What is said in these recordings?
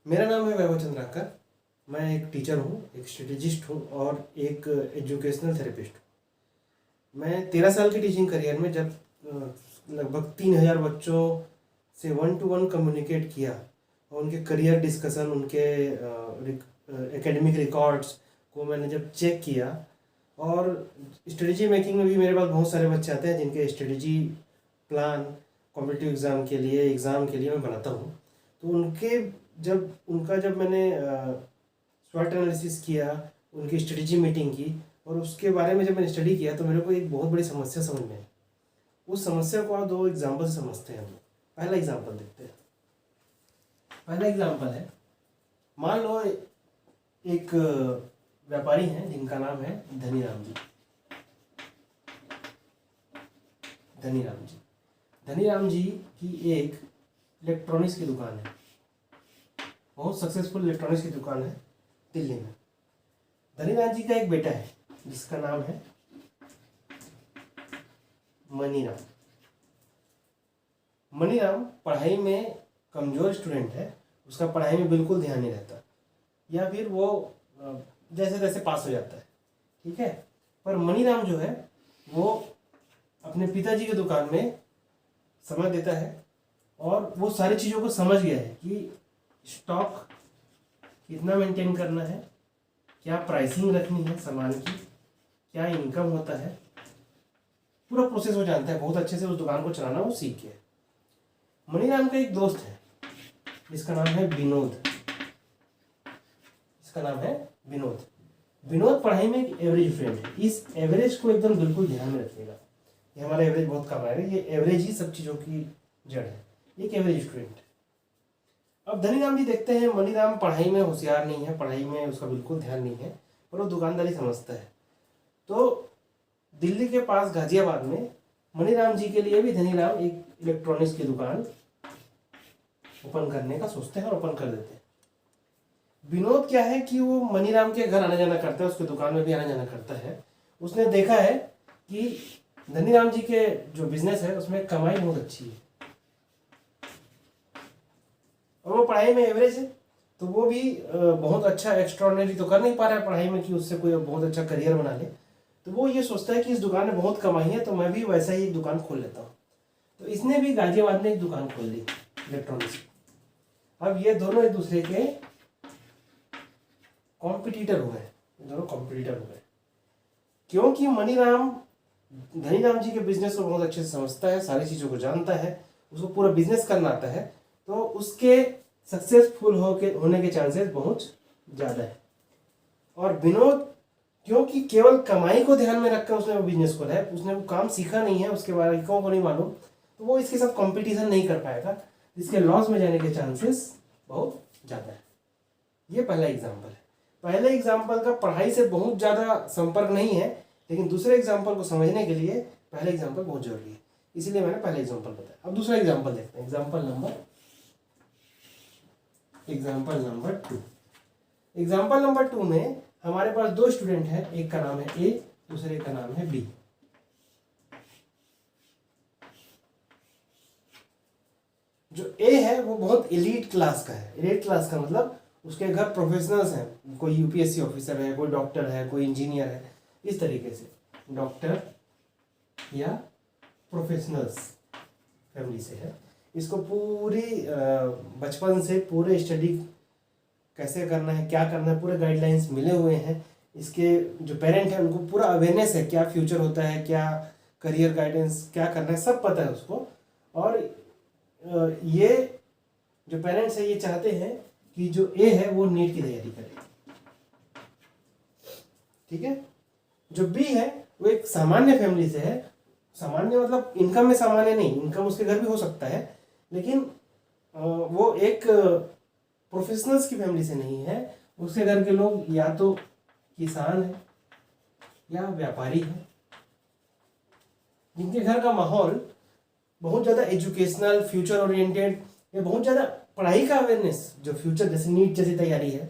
मेरा नाम है वैभव चंद्राकर। मैं एक टीचर हूँ, एक स्ट्रेटेजिस्ट हूँ और एक एजुकेशनल थेरेपिस्ट हूँ। मैं 13 साल की टीचिंग करियर में जब लगभग 3000 बच्चों से 1-to-1 कम्युनिकेट किया और उनके करियर डिस्कशन, उनके एकेडमिक रिकॉर्ड्स को मैंने जब चेक किया, और स्ट्रेटजी मेकिंग में भी मेरे पास बहुत सारे बच्चे आते हैं जिनके स्ट्रेटजी प्लान कॉम्पिटिटिव एग्ज़ाम के लिए मैं बनाता हूँ। तो जब मैंने स्वॉट एनालिसिस किया, उनकी स्ट्रेटजी मीटिंग की और उसके बारे में जब मैंने स्टडी किया तो मेरे को एक बहुत बड़ी समस्या समझ में आई। उस समस्या को आप 2 एग्जाम्पल से समझते हैं हम लोग। पहला एग्जाम्पल देखते हैं। पहला एग्जाम्पल है, मान लो एक व्यापारी हैं जिनका नाम है धनीराम जी। धनीराम जी की एक इलेक्ट्रॉनिक्स की दुकान है, बहुत सक्सेसफुल इलेक्ट्रॉनिक्स की दुकान है दिल्ली में। धनीराम जी का एक बेटा है जिसका नाम है मनीराम। मनीराम पढ़ाई में कमज़ोर स्टूडेंट है, उसका पढ़ाई में बिल्कुल ध्यान नहीं रहता, या फिर वो जैसे तैसे पास हो जाता है, ठीक है। पर मनीराम जो है वो अपने पिताजी की दुकान में समय देता है और वो सारी चीज़ों को समझ गया है कि स्टॉक कितना मेंटेन करना है, क्या प्राइसिंग रखनी है सामान की, क्या इनकम होता है, पूरा प्रोसेस वो जानता है बहुत अच्छे से। उस दुकान को चलाना वो सीख गया। मनीराम का एक दोस्त है जिसका नाम है विनोद। विनोद पढ़ाई में एक एवरेज फ्रेंड है। इस एवरेज को एकदम बिल्कुल ध्यान में रखिएगा, ये हमारा एवरेज बहुत कम आएगा। ये एवरेज ही सब चीज़ों की जड़ है, एक एवरेज स्टूडेंट। अब धनीराम जी देखते हैं मनीराम पढ़ाई में होशियार नहीं है, पढ़ाई में उसका बिल्कुल ध्यान नहीं है, पर वो दुकानदारी समझता है। तो दिल्ली के पास गाजियाबाद में मनीराम जी के लिए भी धनीराम एक इलेक्ट्रॉनिक्स की दुकान ओपन करने का सोचते हैं और ओपन कर देते हैं। विनोद क्या है कि वो मनीराम के घर आना जाना करता है, उसकी दुकान में भी आना जाना करता है। उसने देखा है कि धनीराम जी के जो बिजनेस है उसमें कमाई बहुत अच्छी है और वो पढ़ाई में एवरेज है। तो वो भी बहुत अच्छा एक्स्ट्रॉर्डिनरी तो कर नहीं पा रहा है पढ़ाई में कि उससे कोई बहुत अच्छा करियर बना ले। तो वो ये सोचता है कि इस दुकान में बहुत कमाई है तो मैं भी वैसा ही एक दुकान खोल लेता हूँ। तो इसने भी गाजियाबाद में एक दुकान खोल ली इलेक्ट्रॉनिक्स। अब ये दोनों एक दूसरे के कॉम्पिटिटर हो गए, क्योंकि मनीराम धनीराम जी के बिजनेस को बहुत अच्छे से समझता है, सारी चीज़ों को जानता है, उसको पूरा बिजनेस करना आता है, तो उसके सक्सेसफुल होने के चांसेस बहुत ज़्यादा है। और विनोद क्योंकि केवल कमाई को ध्यान में रखकर उसने वो बिजनेस खोला है, उसने वो काम सीखा नहीं है, उसके बारे में को नहीं मालूम, तो वो इसके साथ कंपटीशन नहीं कर पाएगा, जिसके लॉस में जाने के चांसेस बहुत ज़्यादा है। ये पहला एग्जाम्पल है। पहले एग्जाम्पल का पढ़ाई से बहुत ज़्यादा संपर्क नहीं है, लेकिन दूसरे एग्जाम्पल को समझने के लिए पहला एग्जाम्पल बहुत जरूरी है, इसीलिए मैंने पहला एग्जाम्पल बताया। अब दूसरा एग्जाम्पल देखते हैं। एग्जाम्पल नंबर 2 में हमारे पास 2 स्टूडेंट हैं, एक का नाम है ए, दूसरे का नाम है बी। जो ए है वो बहुत एलीट क्लास का है। एलीट क्लास का मतलब उसके घर प्रोफेशनल्स हैं, कोई यूपीएससी ऑफिसर है, कोई डॉक्टर है, कोई इंजीनियर है, इस तरीके से डॉक्टर या प्रोफेशनल्स फैमिली से है। इसको पूरी बचपन से पूरे स्टडी कैसे करना है, क्या करना है, पूरे गाइडलाइंस मिले हुए हैं। इसके जो पेरेंट हैं उनको पूरा अवेयरनेस है, क्या फ्यूचर होता है, क्या करियर गाइडेंस, क्या करना है, सब पता है उसको। और ये जो पेरेंट्स है ये चाहते हैं कि जो ए है वो नीट की तैयारी करे, ठीक है। जो बी है वो एक सामान्य फैमिली से है। सामान्य मतलब इनकम में सामान्य नहीं, इनकम उसके घर भी हो सकता है, लेकिन वो एक प्रोफेशनल्स की फैमिली से नहीं है। उसके घर के लोग या तो किसान है या व्यापारी है, जिनके घर का माहौल बहुत ज़्यादा एजुकेशनल, फ्यूचर ओरिएंटेड, या बहुत ज़्यादा पढ़ाई का अवेयरनेस, जो फ्यूचर जैसे नीट जैसी तैयारी है,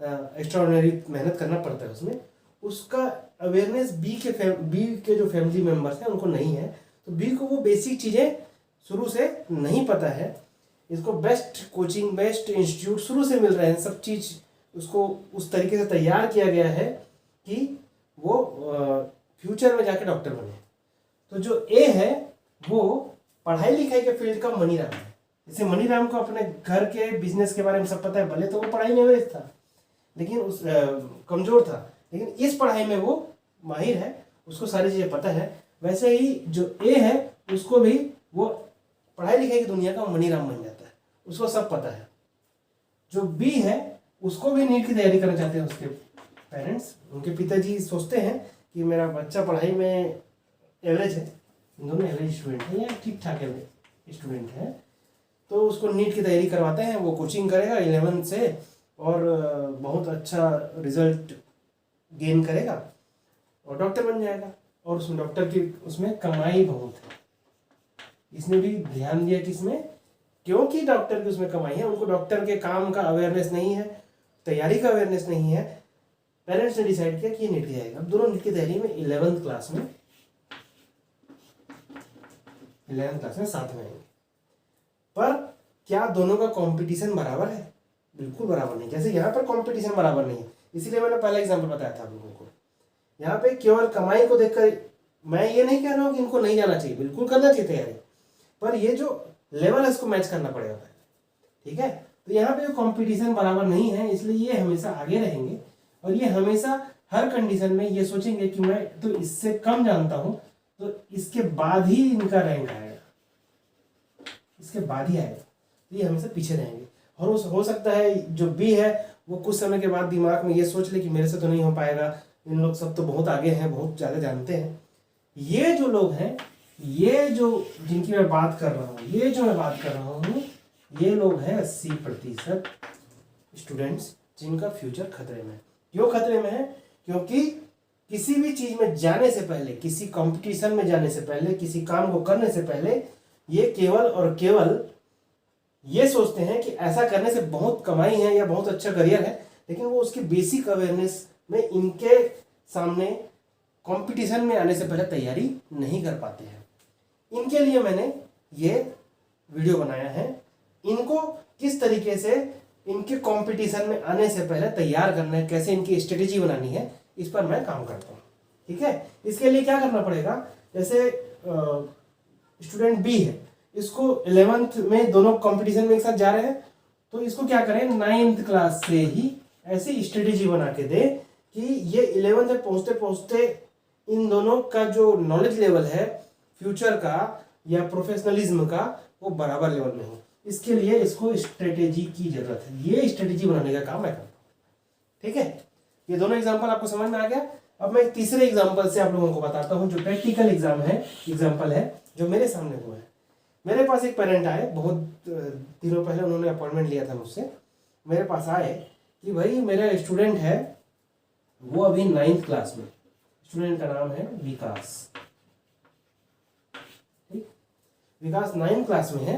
एक्स्ट्राऑर्डिनरी मेहनत करना पड़ता है उसमें, उसका अवेयरनेस बी के जो फैमिली मेम्बर्स हैं उनको नहीं है। तो बी को वो बेसिक चीज़ें शुरू से नहीं पता है, इसको बेस्ट कोचिंग, बेस्ट इंस्टीट्यूट शुरू से मिल रहे हैं, सब चीज़ उसको उस तरीके से तैयार किया गया है कि वो फ्यूचर में जाके डॉक्टर बने। तो जो ए है वो पढ़ाई लिखाई के फील्ड का मनी राम है। जैसे मनी राम को अपने घर के बिजनेस के बारे में सब पता है, भले तो वो पढ़ाई में वेस्ट था लेकिन उस कमज़ोर था, लेकिन इस पढ़ाई में वो माहिर है, उसको सारी चीज़ें पता है। वैसे ही जो ए है उसको भी वो पढ़ाई लिखाई की दुनिया का मनी राम बन जाता है, उसको सब पता है। जो बी है उसको भी नीट की तैयारी करना चाहते हैं उसके पेरेंट्स, उनके पिताजी सोचते हैं कि मेरा बच्चा पढ़ाई में एवरेज है, दोनों एवरेज स्टूडेंट हैं या ठीक ठाक एवरेज स्टूडेंट हैं, तो उसको नीट की तैयारी करवाते हैं। वो कोचिंग करेगा 11 से और बहुत अच्छा रिजल्ट गेन करेगा और डॉक्टर बन जाएगा। और उसमें डॉक्टर की उसमें कमाई बहुत है, इसने भी ध्यान दिया कि इसमें क्योंकि डॉक्टर की उसमें कमाई है, उनको डॉक्टर के काम का अवेयरनेस नहीं है, तैयारी का अवेयरनेस नहीं है। पेरेंट्स ने डिसाइड किया कि ये नीट की जाएगा। दोनों नीट की तैयारी में 11th क्लास में साथ में आएंगे। पर क्या दोनों का कंपटीशन बराबर है? बिल्कुल बराबर नहीं। जैसे यहाँ पर कंपटीशन बराबर नहीं है, इसीलिए मैंने पहला एग्जाम्पल बताया था आप लोगों को। यहाँ पे केवल कमाई को देखकर मैं ये नहीं कह रहा हूँ कि इनको नहीं जाना चाहिए, बिल्कुल करना चाहिए तैयारी, पर ये जो लेवल है इसको मैच करना पड़ेगा पहले, ठीक है। तो यहाँ पे जो कंपटीशन बराबर नहीं है इसलिए ये हमेशा आगे रहेंगे और ये हमेशा हर कंडीशन में ये सोचेंगे कि मैं तो इससे कम जानता हूं, तो इसके बाद ही इनका रैंक आएगा, इसके बाद ही आएगा, तो ये हमेशा पीछे रहेंगे। और हो सकता है जो बी है वो कुछ समय के बाद दिमाग में ये सोच ले कि मेरे से तो नहीं हो पाएगा, इन लोग सब तो बहुत आगे हैं, बहुत ज़्यादा जानते हैं। ये जो लोग हैं, ये जो जिनकी मैं बात कर रहा हूँ, ये जो मैं बात कर रहा हूँ, ये लोग हैं 80% स्टूडेंट्स जिनका फ्यूचर खतरे में है। क्यों खतरे में है? क्योंकि किसी भी चीज में जाने से पहले, किसी कंपटीशन में जाने से पहले, किसी काम को करने से पहले ये केवल और केवल ये सोचते हैं कि ऐसा करने से बहुत कमाई है या बहुत अच्छा करियर है, लेकिन वो उसकी बेसिक अवेयरनेस में इनके सामने कंपटीशन में आने से पहले तैयारी नहीं कर पाते हैं। इनके लिए मैंने ये वीडियो बनाया है, इनको किस तरीके से इनके कंपटीशन में आने से पहले तैयार करना है, कैसे इनकी स्ट्रेटेजी बनानी है, इस पर मैं काम करता हूँ, ठीक है। इसके लिए क्या करना पड़ेगा, जैसे स्टूडेंट बी है, इसको 11th में दोनों कंपटीशन में एक साथ जा रहे हैं, तो इसको क्या करें 9th क्लास से ही ऐसी स्ट्रेटेजी बना के दे कि ये 11th में पहुँचते पहुँचते इन दोनों का जो नॉलेज लेवल है फ्यूचर का या प्रोफेशनलिज्म का वो बराबर लेवल में हो। इसके लिए इसको स्ट्रेटेजी की जरूरत है, ये स्ट्रेटेजी बनाने का काम मैं करता हूँ, ठीक है। ये दोनों एग्जाम्पल आपको समझ में आ गया। अब मैं एक तीसरे एग्जाम्पल से आप लोगों को बताता हूँ जो प्रैक्टिकल एग्जाम्पल है जो मेरे सामने हुआ है। मेरे पास एक पेरेंट आए, बहुत दिनों पहले उन्होंने अपॉइंटमेंट लिया था मुझसे, मेरे पास आए कि भाई मेरा स्टूडेंट है, वो अभी 9th क्लास में, स्टूडेंट का नाम है विकास, ठीक। विकास 9th क्लास में है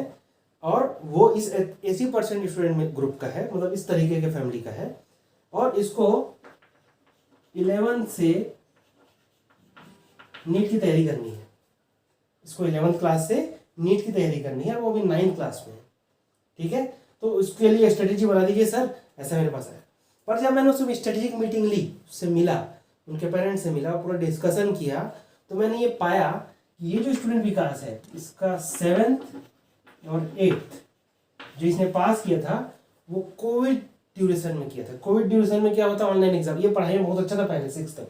और वो इस 80% स्टूडेंट में ग्रुप का है, मतलब इस तरीके के फैमिली का है, और इसको 11th से नीट की तैयारी करनी है। इसको 11th क्लास से नीट की तैयारी करनी है, वो भी 9th क्लास में, ठीक है। तो उसके लिए स्ट्रेटेजी बना दीजिए सर, ऐसा मेरे पास आया। पर जब मैंने उससे स्ट्रेटेजिक मीटिंग ली, उससे मिला, उनके पेरेंट्स से मिला, पूरा डिस्कशन किया, तो मैंने ये पाया कि ये जो स्टूडेंट विकास है, इसका 7th और 8th जो इसने पास किया था वो कोविड ड्यूरेशन में किया था। कोविड ड्यूरेशन में क्या होता है, ऑनलाइन एग्जाम। ये पढ़ाई में बहुत अच्छा था पहले 6th तक,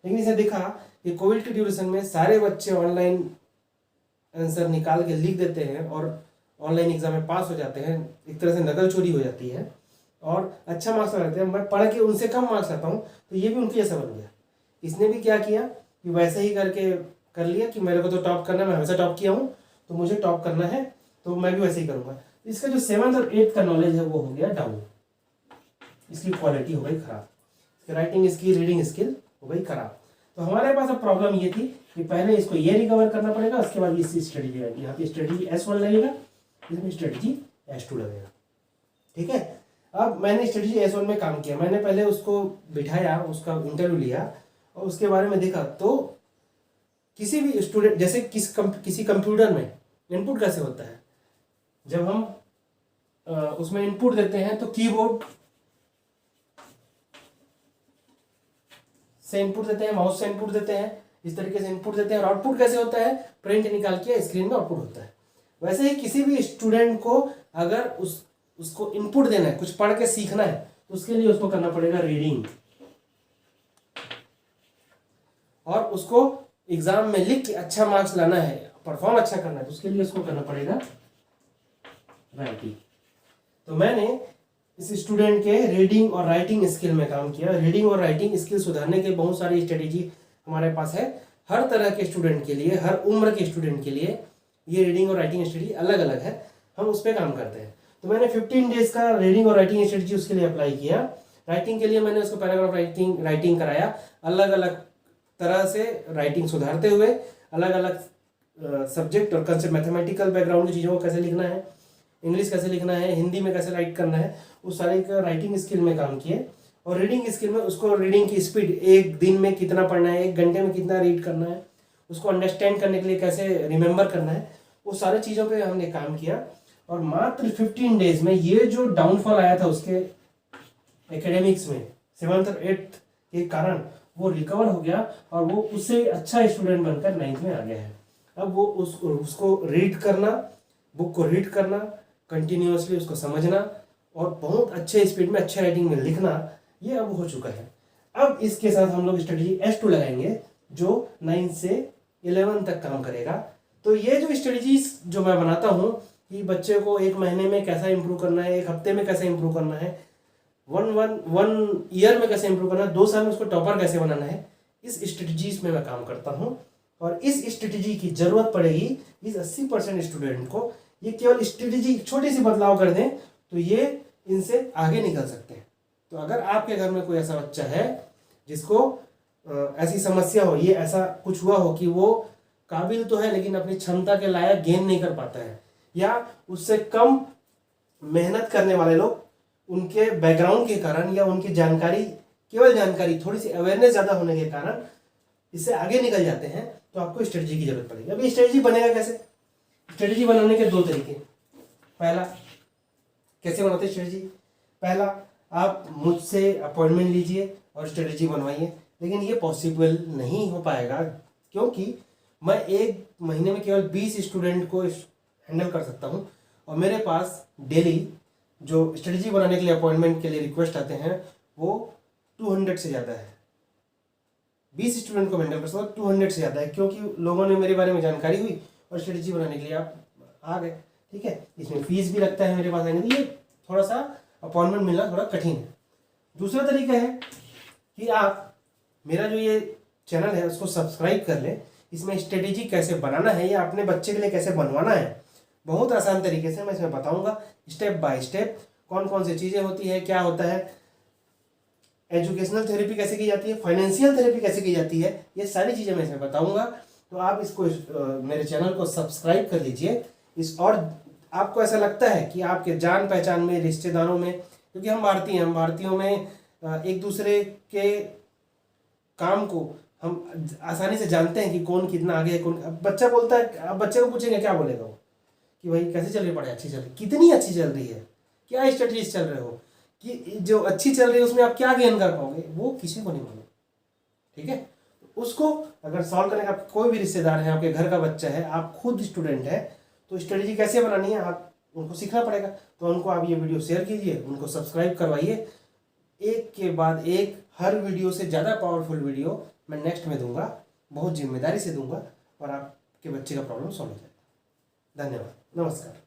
लेकिन इसने देखा कि कोविड के ड्यूरेशन में सारे बच्चे ऑनलाइन आंसर निकाल के लिख देते हैं और ऑनलाइन एग्जाम में पास हो जाते हैं, एक तरह से नकल चोरी हो जाती है और अच्छा मार्क्स लगाते हैं। मैं पढ़ के उनसे कम मार्क्स लाता हूँ, तो ये भी उनकी जैसा बन गया। इसने भी क्या किया कि वैसे ही करके कर लिया कि मेरे को तो टॉप करना है, मैं हमेशा टॉप किया हूँ तो मुझे टॉप करना है, तो मैं भी वैसे ही करूँगा। इसका जो 7th और 8th का नॉलेज है वो हो गया डाउन, इसकी क्वालिटी हो गई खराब, इसकी राइटिंग स्किल, रीडिंग स्किल हो गई खराब। तो हमारे पास अब प्रॉब्लम ये थी कि पहले इसको ये रिकवर करना पड़ेगा, उसके बाद इसकी स्ट्रेटेजी आएगी। यहाँ पे स्ट्रेटेजी S1 लगेगा, इसमें स्ट्रेटेजी S2 लगेगा, ठीक है। अब मैंने स्ट्रेटेजी S1 में काम किया, मैंने पहले उसको बिठाया, उसका इंटरव्यू लिया और उसके बारे में देखा। तो किसी भी स्टूडेंट, जैसे किसी कंप्यूटर में इनपुट कैसे होता है, जब हम उसमें इनपुट देते हैं तो कीबोर्ड से इनपुट देते हैं, माउस से इनपुट देते हैं, इस तरीके से इनपुट देते हैं। और आउटपुट कैसे होता है, प्रिंट निकाल के स्क्रीन में आउटपुट होता है। वैसे ही किसी भी स्टूडेंट को अगर उसको इनपुट देना है, कुछ पढ़ के सीखना है, तो उसके लिए उसको करना पड़ेगा रीडिंग, और उसको एग्जाम में लिख के अच्छा मार्क्स लाना है, परफॉर्म अच्छा करना है, तो उसके लिए उसको करना पड़ेगा राइटिंग। तो मैंने इस स्टूडेंट के रीडिंग और राइटिंग स्किल में काम किया। रीडिंग और राइटिंग स्किल सुधारने के बहुत सारी स्ट्रेटेजी हमारे पास है। हर तरह के स्टूडेंट के लिए, हर उम्र के स्टूडेंट के लिए ये रीडिंग और राइटिंग स्ट्रेटेजी अलग अलग है, हम उस पर काम करते हैं। तो मैंने 15 डेज का रीडिंग और राइटिंग स्ट्रेटेजी उसके लिए अप्लाई किया। राइटिंग के लिए मैंने उसको पैराग्राफ राइटिंग कराया, अलग अलग तरह से राइटिंग सुधारते हुए, अलग अलग सब्जेक्ट और कंसेप्ट, मैथमेटिकल बैकग्राउंड की चीज़ों को कैसे लिखना है, इंग्लिश कैसे लिखना है, हिंदी में कैसे राइट करना है, उस सारे का राइटिंग स्किल में काम किए। और रीडिंग स्किल में उसको रीडिंग की स्पीड, एक दिन में कितना पढ़ना है, एक घंटे में कितना रीड करना है, उसको अंडरस्टैंड करने के लिए कैसे रिमेंबर करना है, वो सारी चीज़ों पे हमने काम किया। और मात्र 15 डेज में ये जो डाउनफॉल आया था उसके एकेडमिक्स में 7th और 8th के कारण, वो रिकवर हो गया और वो उससे अच्छा स्टूडेंट बनकर 9th में आ गया है। अब वो उसको रीड करना, बुक को रीड करना, कंटिन्यूअसली उसको समझना और बहुत अच्छे स्पीड में, अच्छे राइटिंग में लिखना, ये अब हो चुका है। अब इसके साथ हम लोग स्ट्रेटेजी S2 लगाएंगे जो 9 से 11 तक काम करेगा। तो ये जो स्ट्रेटेजीज जो मैं बनाता हूँ कि बच्चे को एक महीने में कैसा इंप्रूव करना है, एक हफ्ते में कैसे इंप्रूव करना है, वन ईयर में कैसे इंप्रूव करना है, 2 साल में उसको टॉपर कैसे बनाना है, इस स्ट्रेटेजीज में मैं काम करता हूँ। और इस स्ट्रेटेजी की जरूरत पड़ेगी इस 80% स्टूडेंट को। ये केवल स्ट्रेटेजी छोटी सी बदलाव कर दें तो ये इनसे आगे निकल सकते हैं। तो अगर आपके घर में कोई ऐसा बच्चा है जिसको ऐसी समस्या हो, ये ऐसा कुछ हुआ हो कि वो काबिल तो है लेकिन अपनी क्षमता के लायक गेन नहीं कर पाता है, या उससे कम मेहनत करने वाले लोग उनके बैकग्राउंड के कारण या उनकी जानकारी, केवल जानकारी, थोड़ी सी अवेयरनेस ज़्यादा होने के कारण इससे आगे निकल जाते हैं, तो आपको स्ट्रेटजी की जरूरत पड़ेगी। अभी स्ट्रेटजी बनेगा कैसे? स्ट्रेटजी बनाने के 2 तरीके। पहला, कैसे बनाते स्ट्रेटजी? पहला, आप मुझसे अपॉइंटमेंट लीजिए और स्ट्रेटजी बनवाइए, लेकिन ये पॉसिबल नहीं हो पाएगा क्योंकि मैं एक महीने में केवल 20 स्टूडेंट को हैंडल कर सकता हूँ और मेरे पास डेली जो स्ट्रेटजी बनाने के लिए अपॉइंटमेंट के लिए रिक्वेस्ट आते हैं वो 200 से ज़्यादा है। 20 स्टूडेंट को हैंडल कर सकता हूँ, 200 से ज़्यादा है, क्योंकि लोगों ने मेरे बारे में जानकारी हुई और स्ट्रेटजी बनाने के लिए आप आ गए। ठीक है, इसमें फीस भी लगता है मेरे पास आने के लिए, थोड़ा सा अपॉइंटमेंट मिलना थोड़ा कठिन है। दूसरा तरीका है कि आप मेरा जो ये चैनल है उसको सब्सक्राइब कर लें। इसमें स्ट्रेटेजी कैसे बनाना है या अपने बच्चे के लिए कैसे बनवाना है, बहुत आसान तरीके से मैं इसमें बताऊंगा, स्टेप बाय स्टेप, कौन कौन सी चीज़ें होती है, क्या होता है, एजुकेशनल थेरेपी कैसे की जाती है, फाइनेंशियल थेरेपी कैसे की जाती है, ये सारी चीज़ें मैं इसमें बताऊंगा। तो आप इसको मेरे चैनल को सब्सक्राइब कर लीजिए। और आपको ऐसा लगता है कि आपके जान पहचान में, रिश्तेदारों में, क्योंकि हम भारतीयों में एक दूसरे के काम को हम आसानी से जानते हैं कि कौन कितना आगे है, कौन। अब बच्चा बोलता है, अब बच्चे को पूछेंगे क्या बोलेगा वो, कि भाई कैसे चल रही है पढ़ाई? अच्छी चल रही, कितनी अच्छी चल रही है, क्या स्ट्रेटजीज चल रहे हो, कि जो अच्छी चल रही है उसमें आप क्या गेन कर पाओगे, वो किसी को नहीं मालूम। ठीक है, उसको अगर सॉल्व करने का कोई भी रिश्तेदार है, आपके घर का बच्चा है, आप खुद स्टूडेंट है, तो स्ट्रेटजी कैसे बनानी है आप उनको सीखना पड़ेगा। तो उनको आप ये वीडियो शेयर कीजिए, उनको सब्सक्राइब करवाइए। एक के बाद एक हर वीडियो से ज़्यादा पावरफुल वीडियो मैं नेक्स्ट में दूंगा, बहुत जिम्मेदारी से दूंगा, और आपके बच्चे का प्रॉब्लम सॉल्व हो जाएगा। धन्यवाद, नमस्कार।